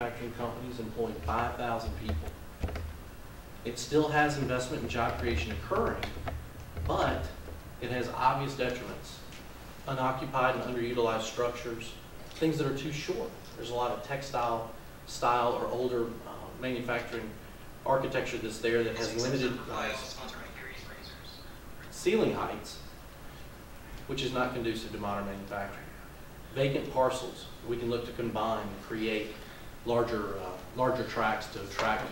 manufacturing companies employing 5,000 people. It still has investment and job creation occurring, but it has obvious detriments. Unoccupied and underutilized structures, things that are too short. There's a lot of textile style or older manufacturing architecture that's there that has limited ceiling heights, which is not conducive to modern manufacturing. Vacant parcels, we can look to combine and create larger tracts to attract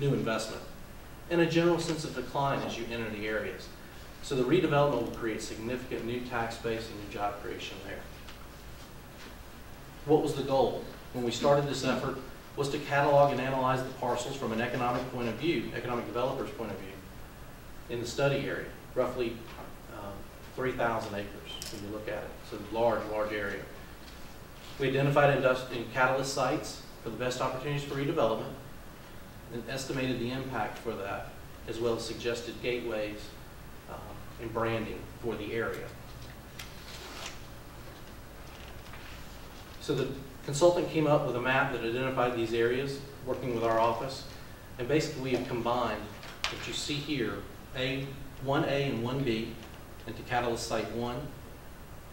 new investment. And a general sense of decline as you enter the areas. So the redevelopment will create significant new tax base and new job creation there. What was the goal? When we started this effort was to catalog and analyze the parcels from an economic point of view, economic developer's point of view, in the study area, roughly 3,000 acres when you look at it. So large area. We identified catalyst sites for the best opportunities for redevelopment and estimated the impact for that, as well as suggested gateways and branding for the area. So the consultant came up with a map that identified these areas, working with our office, and basically we have combined what you see here, 1A and 1B, into Catalyst Site 1,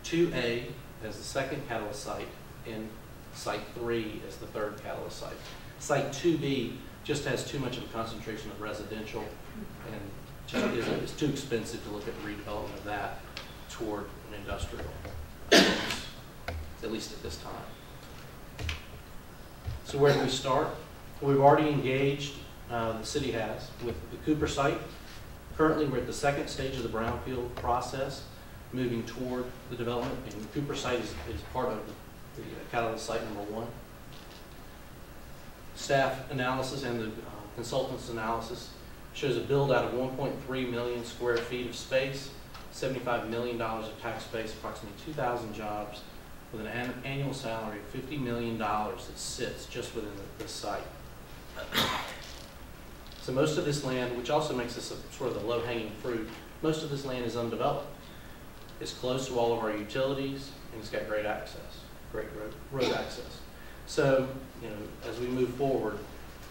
2A as the second Catalyst Site, and Site 3 as the third Catalyst Site. Site 2B just has too much of a concentration of residential, and it's too expensive to look at the redevelopment of that toward an industrial, at least at this time. So where do we start? We've already engaged, the city has, with the Cooper site. Currently we're at the second stage of the brownfield process, moving toward the development, and the Cooper site is part of the Catalyst Site number 1. Staff analysis and the consultant's analysis shows a build out of 1.3 million square feet of space, $75 million of tax space, approximately 2,000 jobs, with an annual salary of $50 million that sits just within this site. So most of this land, which also makes this sort of the low-hanging fruit, most of this land is undeveloped. It's close to all of our utilities, and it's got great access, great road access. So, you know, as we move forward,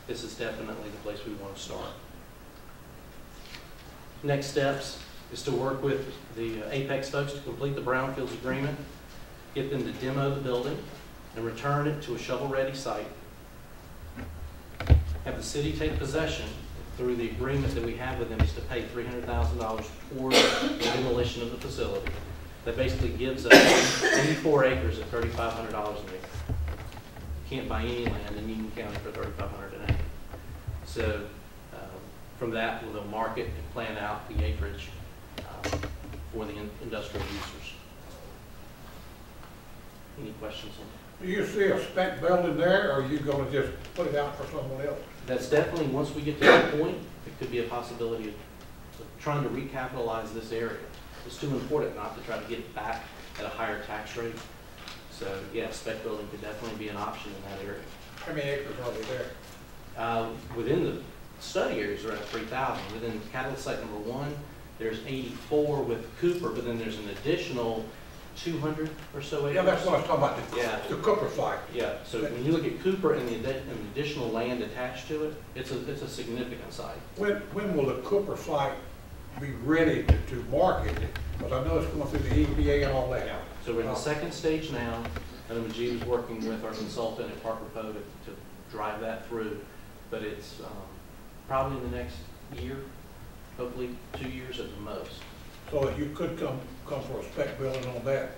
this is definitely the place we want to start. Next steps is to work with the Apex folks to complete the brownfields agreement, get them to demo the building, and return it to a shovel-ready site. Have the city take possession through the agreement that we have with them is to pay $300,000 for the demolition of the facility. That basically gives us 84 acres at $3,500 an acre. You can't buy any land in Union County for $3,500 an acre. So from that, we'll market and plan out the acreage for the industrial users. Any questions on that? Do you see a spec building there, or are you going to just put it out for someone else? That's definitely, once we get to that point, it could be a possibility of trying to recapitalize this area. It's too important not to try to get it back at a higher tax rate. So yeah, spec building could definitely be an option in that area. How many acres are there? Within the study areas are at 3,000. Within Catalyst Site number 1, there's 84 with Cooper, but then there's an additional 200 or so acres. Yeah, that's what I was talking about, the Cooper site. Yeah, so when you look at Cooper and the additional land attached to it, it's a significant site. When will the Cooper site be ready to market it? Because I know it's going through the EPA and all that. Yeah. So we're in the second stage now, and Majid is working with our consultant at Parker Poe to drive that through, but it's probably in the next year, hopefully 2 years at the most. So you could come for a spec building on that.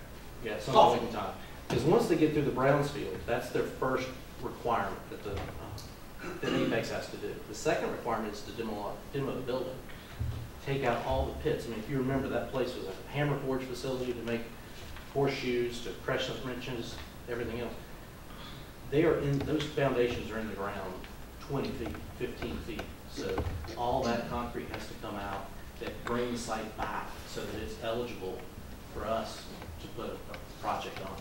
Yeah, some point in time. Because once they get through the Brownsfield, that's their first requirement that the Apex has to do. The second requirement is to demo the building, take out all the pits. I mean, if you remember, that place was a hammer forge facility to make horseshoes, to crescent wrenches, everything else. Those foundations are in the ground 20 feet, 15 feet. So all that concrete has to come out that bring the site back so that it's eligible for us to put a project on.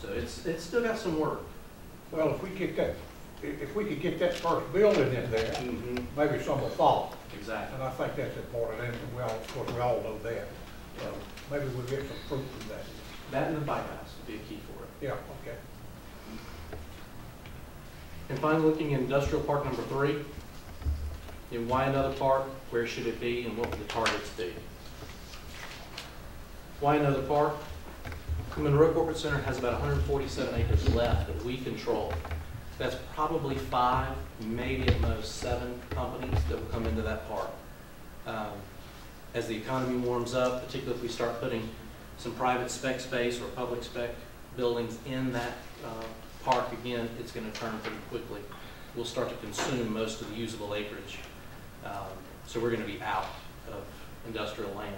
So it's still got some work. Well, if we could get that first building in there, maybe some will follow. Exactly. And I think that's important, and of course we all know that. Maybe we'll get some fruit from that. That and the bypass would be a key for it. Yeah, okay. And finally, looking at industrial park number 3, and why another park, where should it be, and what would the targets be? Why another park? The Monroe Corporate Center has about 147 acres left that we control. That's probably 5, maybe at most 7 companies that will come into that park. As the economy warms up, particularly if we start putting some private spec space or public spec buildings in that park again, it's going to turn pretty quickly. We'll start to consume most of the usable acreage. So we're going to be out of industrial land,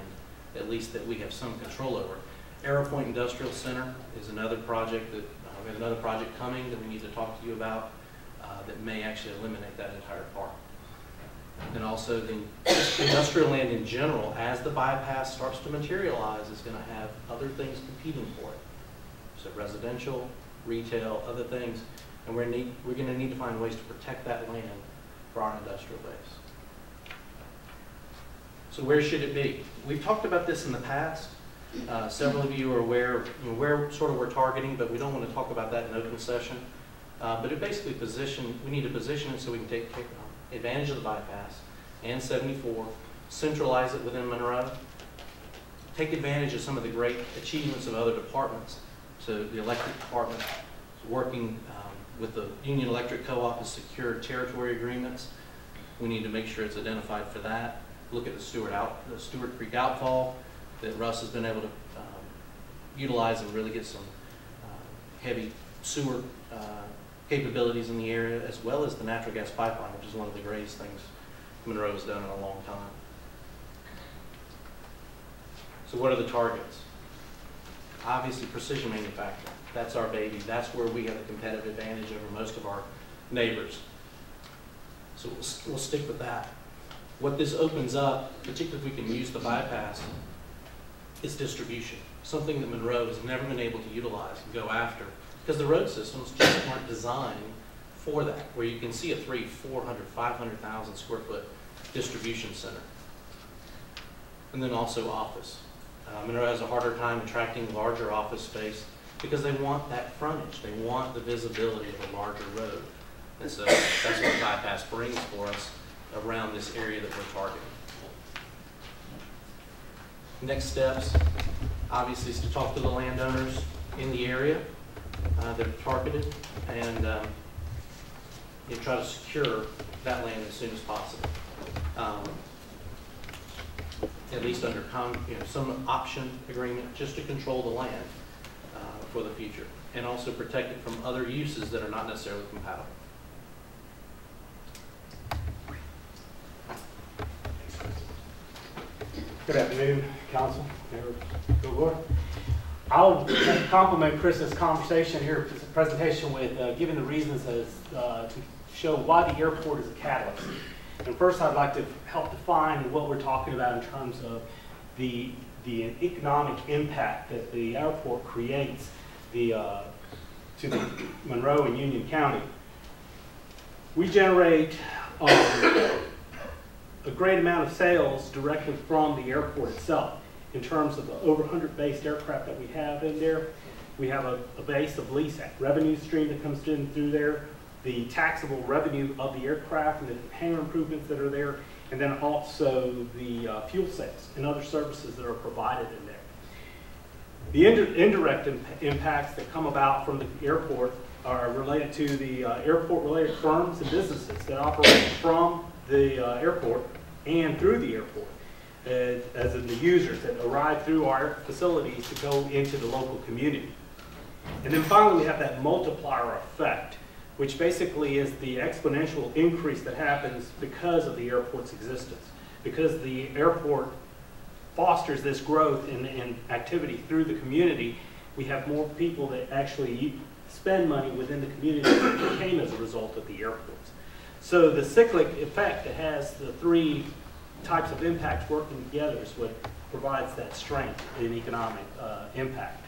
at least that we have some control over. Arrow Point Industrial Center is another project that we have another project coming that we need to talk to you about that may actually eliminate that entire park. And also the industrial land in general, as the bypass starts to materialize, is going to have other things competing for it. So residential, retail, other things, and we're going to need to find ways to protect that land for our industrial base. So where should it be? We've talked about this in the past. Several of you are aware of where sort of we're targeting, but we don't want to talk about that in open session. But it basically we need to position it so we can take advantage of the bypass and 74, centralize it within Monroe, take advantage of some of the great achievements of other departments. So the electric department working with the Union Electric Co-op has secured territory agreements. We need to make sure it's identified for that. Look at the Stewart Creek outfall that Russ has been able to utilize and really get some heavy sewer capabilities in the area, as well as the natural gas pipeline, which is one of the greatest things Monroe has done in a long time. So what are the targets? Obviously precision manufacturing. That's our baby. That's where we have a competitive advantage over most of our neighbors. So we'll stick with that. What this opens up, particularly if we can use the bypass, is distribution. Something that Monroe has never been able to utilize and go after, because the road systems just aren't designed for that, where you can see a 300, 400, 500,000 square foot distribution center. And then also office. Monroe has a harder time attracting larger office space because they want that frontage. They want the visibility of a larger road. And so that's what bypass brings for us around this area that we're targeting. Next steps, obviously, is to talk to the landowners in the area that are targeted and try to secure that land as soon as possible. At least under some option agreement, just to control the land for the future, and also protect it from other uses that are not necessarily compatible. Good afternoon, Council, Mayor Gilgore. I'll complement Chris's conversation here, presentation with giving the reasons as to show why the airport is a catalyst. And first, I'd like to help define what we're talking about in terms of the economic impact that the airport creates to the Monroe and Union County. We generate a great amount of sales directly from the airport itself. In terms of the over 100 based aircraft that we have in there, we have a base of lease revenue stream that comes in through there, the taxable revenue of the aircraft and the hangar improvements that are there, and then also the fuel sales and other services that are provided in there. The indirect impacts that come about from the airport are related to the airport-related firms and businesses that operate from the airport and through the airport, as in the users that arrive through our facilities to go into the local community. And then finally, we have that multiplier effect, which basically is the exponential increase that happens because of the airport's existence. Because the airport fosters this growth and activity through the community, we have more people that actually spend money within the community that came as a result of the airports. So the cyclic effect that has the three types of impacts working together is what provides that strength in economic impact.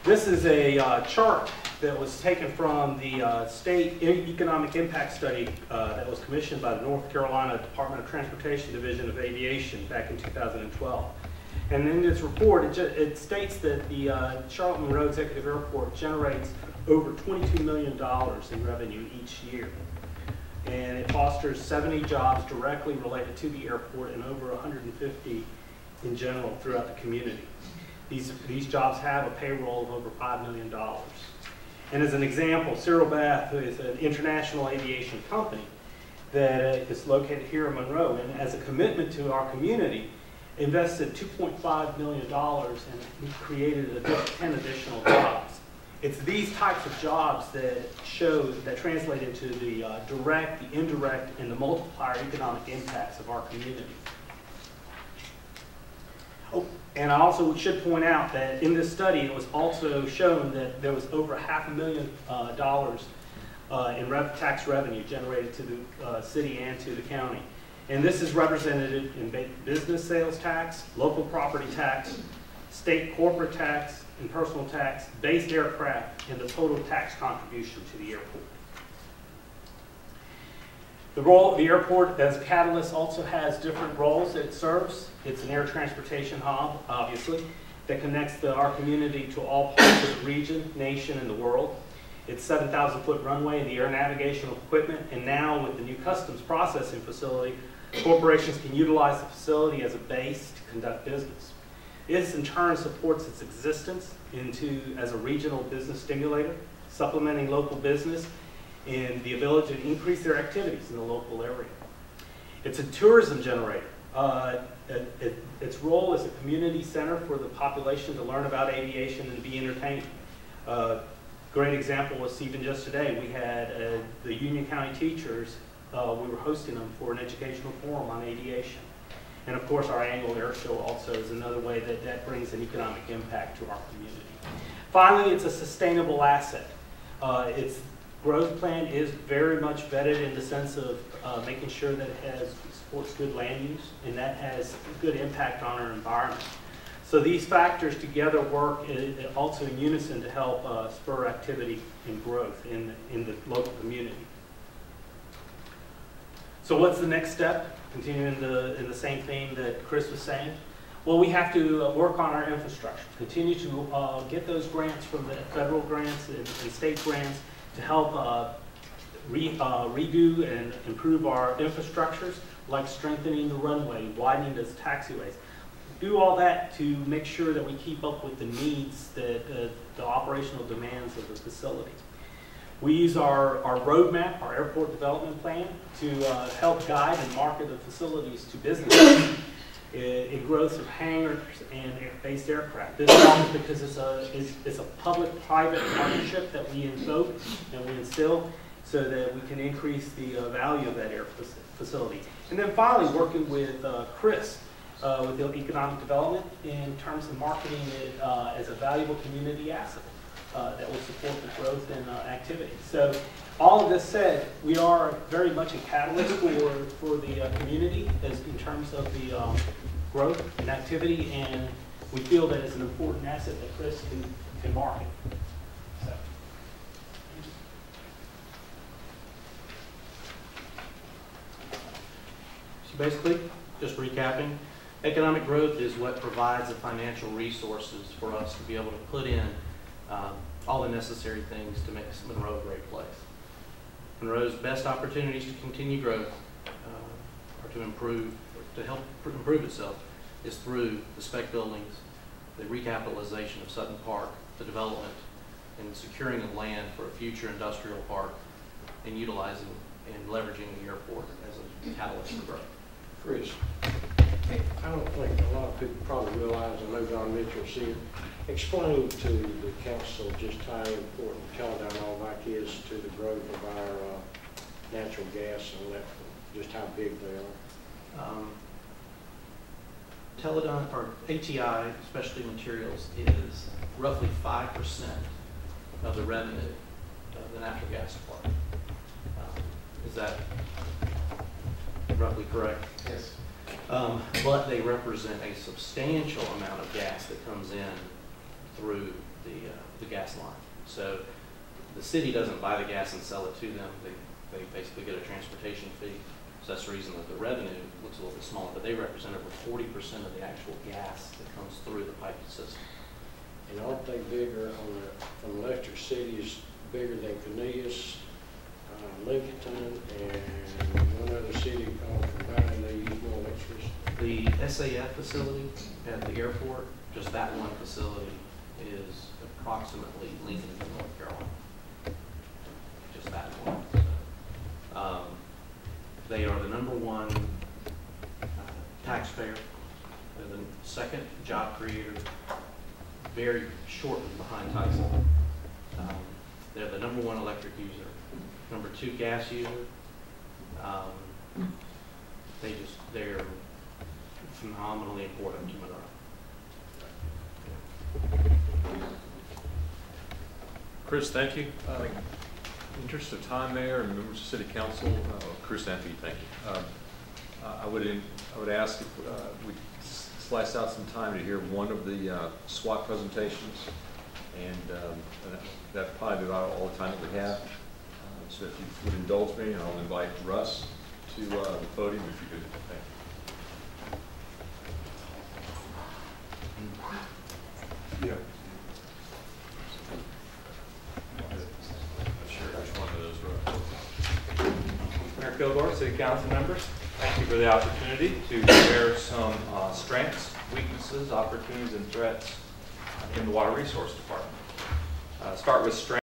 This is a chart that was taken from the State Economic Impact Study that was commissioned by the North Carolina Department of Transportation Division of Aviation back in 2012. And in this report, it states that the Charlotte Monroe Executive Airport generates over $22 million in revenue each year. And it fosters 70 jobs directly related to the airport and over 150 in general throughout the community. These jobs have a payroll of over $5 million. And as an example, Cyril Bath, who is an international aviation company that is located here in Monroe, and as a commitment to our community, invested $2.5 million and created 10 additional jobs. It's these types of jobs that translate into the direct, the indirect, and the multiplier economic impacts of our community. Oh, and I also should point out that in this study, it was also shown that there was over $500,000 in tax revenue generated to the city and to the county. And this is represented in business sales tax, local property tax, state corporate tax, and personal tax, based aircraft, and the total tax contribution to the airport. The role of the airport as a catalyst also has different roles that it serves. It's an air transportation hub, obviously, that connects our community to all parts of the region, nation, and the world. It's 7,000-foot runway and the air navigational equipment, and now with the new customs processing facility, corporations can utilize the facility as a base to conduct business. This in turn supports its existence as a regional business stimulator, supplementing local business and the ability to increase their activities in the local area. It's a tourism generator. Its role as a community center for the population to learn about aviation and be entertained. Great example was even just today, we had the Union County teachers, we were hosting them for an educational forum on aviation. And of course, our annual air show also is another way that brings an economic impact to our community. Finally, it's a sustainable asset. Its growth plan is very much vetted in the sense of making sure that it supports good land use, and that has good impact on our environment. So these factors together work also in unison to help spur activity and growth in the local community. So what's the next step? Continuing in the same theme that Chris was saying. Well, we have to work on our infrastructure, continue to get those grants from the federal grants and state grants to help redo and improve our infrastructures, like strengthening the runway, widening those taxiways. Do all that to make sure that we keep up with the needs, the operational demands of the facility. We use our roadmap, our airport development plan, to help guide and market the facilities to businesses in growth of hangars and based aircraft. This helps because it's a public-private partnership that we invoke and we instill so that we can increase the value of that air facility. And then finally, working with Chris with the economic development in terms of marketing it as a valuable community asset. That will support the growth and activity. So all of this said, we are very much a catalyst for the community in terms of the growth and activity, and we feel that it's an important asset that Chris can market. So basically, just recapping, economic growth is what provides the financial resources for us to be able to put in all the necessary things to make Monroe a great place. Monroe's best opportunities to continue growth or to help improve itself is through the spec buildings, the recapitalization of Sutton Park, the development and securing of land for a future industrial park, and utilizing and leveraging the airport as a catalyst for growth. Chris, I don't think a lot of people probably realize, I know Don Mitchell's here. Explain to the council just how important Teledyne all that is to the growth of our natural gas and electrical, just how big they are. Teledyne, or ATI, Specialty Materials, is roughly 5% of the revenue of the natural gas supply. Is that roughly correct? Yes. But they represent a substantial amount of gas that comes in through the gas line. So the city doesn't buy the gas and sell it to them. They basically get a transportation fee. So that's the reason that the revenue looks a little bit smaller, but they represent over 40% of the actual gas that comes through the piping system. And aren't they bigger from Electric City is bigger than Cornelius, Lincoln, and one other city called combined, they use more electricity? The SAF facility at the airport, just that one facility, is approximately Lincoln, North Carolina. Just that one. So, they are the #1 taxpayer. They're the second job creator, very shortly behind Tyson. They're the #1 electric user, #2 gas user. They're phenomenally important to Monroe. Chris, thank you. In the interest of time, Mayor and members of City Council, Chris Anthony, thank you. I would ask if we slice out some time to hear one of the SWAT presentations, and that probably be about all the time that we have. So if you would indulge me, I'll invite Russ to the podium if you could. Thank you. Yeah. Mayor Kilgore, City Council members, thank you for the opportunity to share some strengths, weaknesses, opportunities, and threats in the Water Resource Department. Start with strengths.